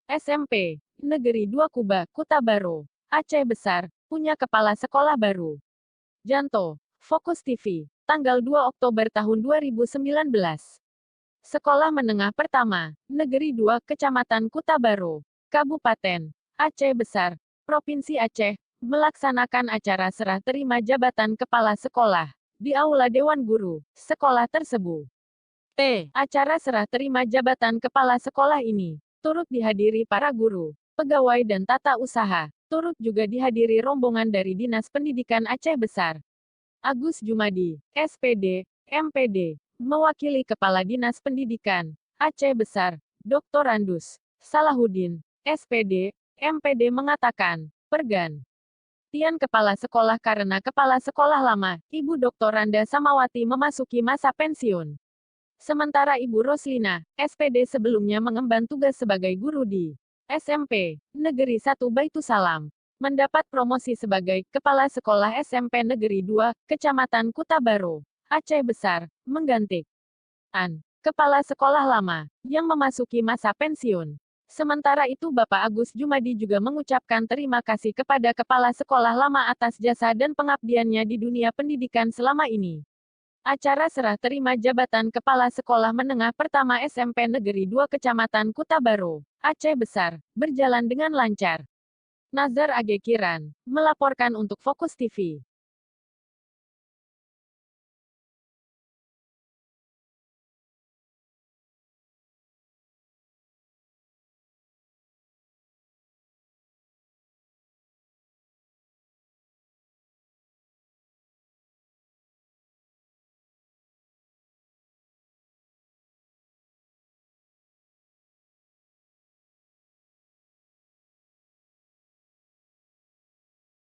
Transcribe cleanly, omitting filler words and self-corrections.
SMP, Negeri 2 Kuba, Kuta Baro, Aceh Besar, punya kepala sekolah baru. Janto, Fokus TV, tanggal 2 Oktober tahun 2019. Sekolah Menengah Pertama, Negeri 2, Kecamatan Kuta Baro, Kabupaten Aceh Besar, Provinsi Aceh, melaksanakan acara serah terima jabatan kepala sekolah di Aula Dewan Guru sekolah tersebut. Acara serah terima jabatan kepala sekolah ini turut dihadiri para guru, pegawai dan tata usaha. Turut juga dihadiri rombongan dari Dinas Pendidikan Aceh Besar. Agus Jumadi, SPD, MPD, mewakili Kepala Dinas Pendidikan Aceh Besar, Dr. Randus Salahuddin, SPD, MPD mengatakan, pergantian kepala sekolah karena kepala sekolah lama, Ibu Dr. Randa Samawati memasuki masa pensiun. Sementara Ibu Roslina, SPD sebelumnya mengemban tugas sebagai guru di SMP Negeri 1 Baitusalam, mendapat promosi sebagai Kepala Sekolah SMP Negeri 2, Kecamatan Kuta Baro, Aceh Besar, menggantikan Kepala Sekolah lama, yang memasuki masa pensiun. Sementara itu Bapak Agus Jumadi juga mengucapkan terima kasih kepada Kepala Sekolah lama atas jasa dan pengabdiannya di dunia pendidikan selama ini. Acara serah terima jabatan Kepala Sekolah Menengah Pertama SMP Negeri 2 Kecamatan Kuta Baro, Aceh Besar, berjalan dengan lancar. Nazar Age Kiran, melaporkan untuk Fokus TV.